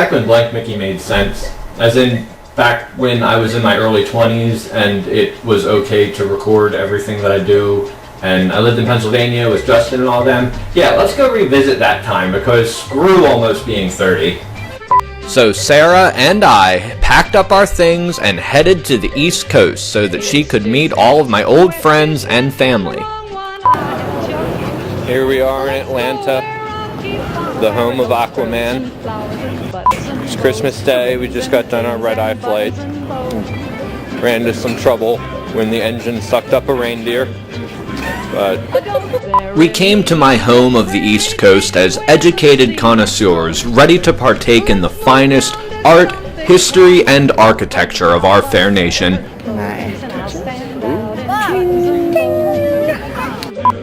back when Blank Mickey made sense. As in, back when I was in my early 20s and it was okay to record everything that I do. And I lived in Pennsylvania with Justin and all them. Yeah, let's go revisit that time because screw almost being 30. So Sarah and I packed up our things and headed to the East Coast so that she could meet all of my old friends and family. Here we are in Atlanta, the home of Aquaman. It's Christmas Day. We just got done our red-eye flight. Ran into some trouble when the engine sucked up a reindeer. But we came to my home of the East Coast as educated connoisseurs ready to partake in the finest art, history, and architecture of our fair nation.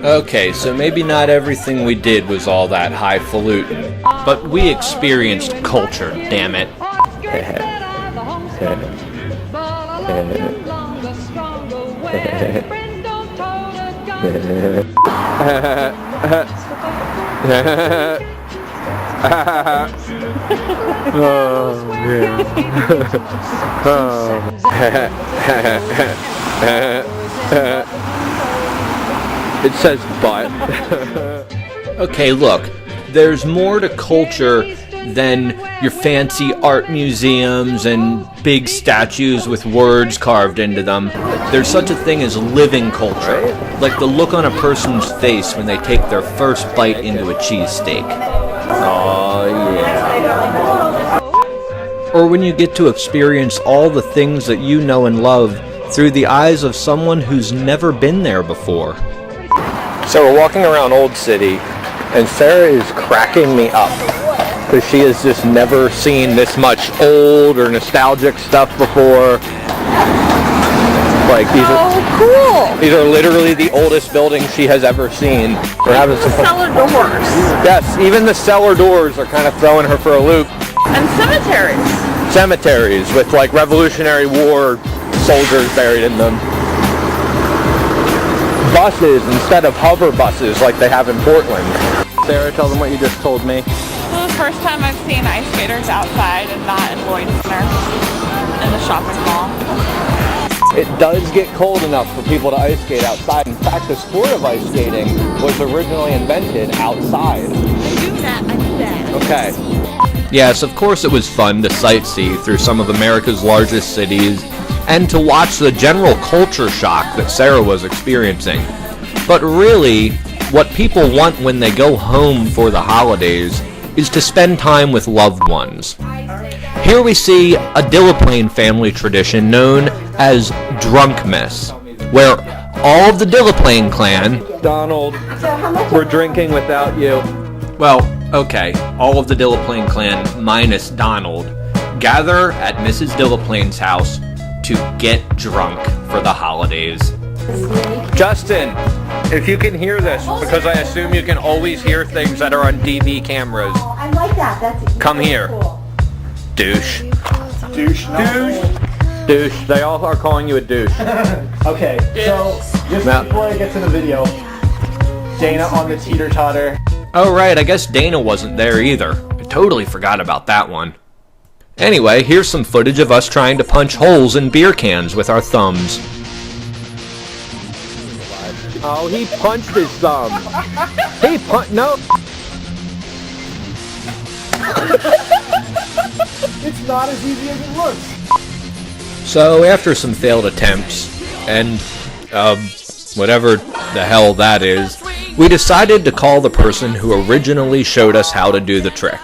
Okay, so maybe not everything we did was all that highfalutin, but we experienced culture, damn it. It says butt. Okay, look, there's more to culture than your fancy art museums and big statues with words carved into them. There's such a thing as living culture, like the look on a person's face when they take their first bite into a cheesesteak. Oh yeah. Or when you get to experience all the things that you know and love through the eyes of someone who's never been there before. So we're walking around Old City, and Sarah is cracking me up because she has just never seen this much old or nostalgic stuff before. Like these are literally the oldest buildings she has ever seen. We're having some cellar doors. Yes, even the cellar doors are kind of throwing her for a loop. And cemeteries. Cemeteries with like Revolutionary War soldiers buried in them. Buses instead of hover buses like they have in Portland. Sarah, tell them what you just told me. This is the first time I've seen ice skaters outside and not in Lloyd Center in the shopping mall. It does get cold enough for people to ice skate outside. In fact, the sport of ice skating was originally invented outside. I do that, I do that. Okay. Yes, of course it was fun to sightsee through some of America's largest cities and to watch the general culture shock that Sarah was experiencing. But really, what people want when they go home for the holidays is to spend time with loved ones. Here we see a Delaplane family tradition known as Drunkmas, where all of the Delaplane clan... Donald, we're drinking without you. Well, okay, all of the Delaplane clan minus Donald gather at Mrs. Delaplane's house to get drunk for the holidays. Justin, if you can hear this, because I assume you can always hear things that are on DV cameras. Oh, I like that. That's come here. Cool. Douche. Douche. No. Douche. They all are calling you a douche. Okay, so just before I get to the video, Dana on the teeter-totter. Oh right, I guess Dana wasn't there either. I totally forgot about that one. Anyway, here's some footage of us trying to punch holes in beer cans with our thumbs. Oh, he punched his thumb. No. It's not as easy as it looks. So, after some failed attempts, and, whatever the hell that is, we decided to call the person who originally showed us how to do the trick.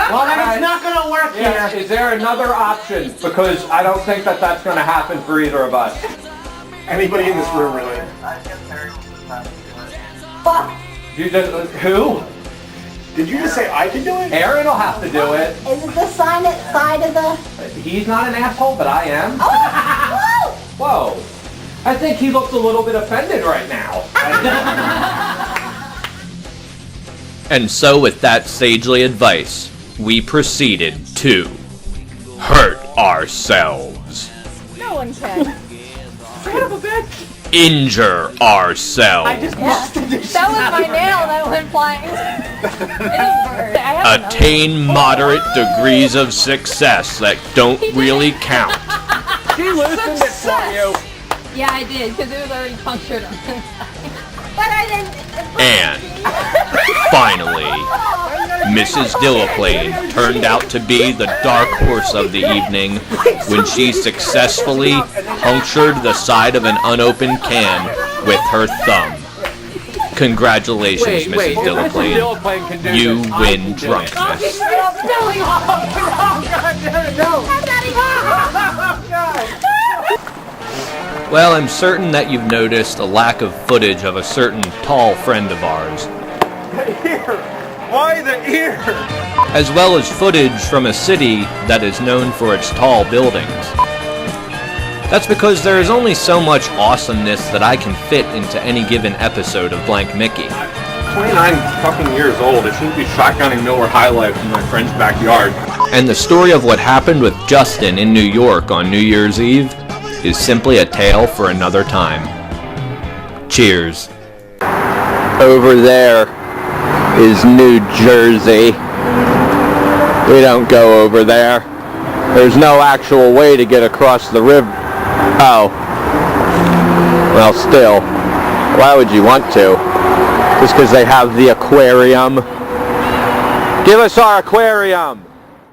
Well, then it's not going to work here. Is there another option? Because I don't think that that's going to happen for either of us. Anybody in this room, really? You just, who? Did you just say I can do it? Aaron will have to do it. Is it the side of the... He's not an asshole, but I am. Oh! Whoa. I think he looks a little bit offended right now. And so with that sagely advice, we proceeded to hurt ourselves. No one can. Son of a bitch! injure ourselves. That was my nail that went flying. It hurt. Attain moderate degrees of success that don't really count. She loosened it for you. Yeah, I did, because it was already punctured on the inside. But I didn't. And finally, Mrs. Dillaplane turned out to be the dark horse of the evening when she successfully punctured the side of an unopened can with her thumb. Congratulations, Mrs. Dillaplane. You win drunkenness. Well, I'm certain that you've noticed a lack of footage of a certain tall friend of ours, Why the ear? as well as footage from a city that is known for its tall buildings. That's because there is only so much awesomeness that I can fit into any given episode of Blank Mickey. 29 fucking years old. It shouldn't be shotgunning Miller High Life in my friend's backyard. And the story of what happened with Justin in New York on New Year's Eve is simply a tale for another time. Cheers. Over there is New Jersey. We don't go over there. There's no actual way to get across the river. Oh. Well, still. Why would you want to? Just because they have the aquarium? Give us our aquarium!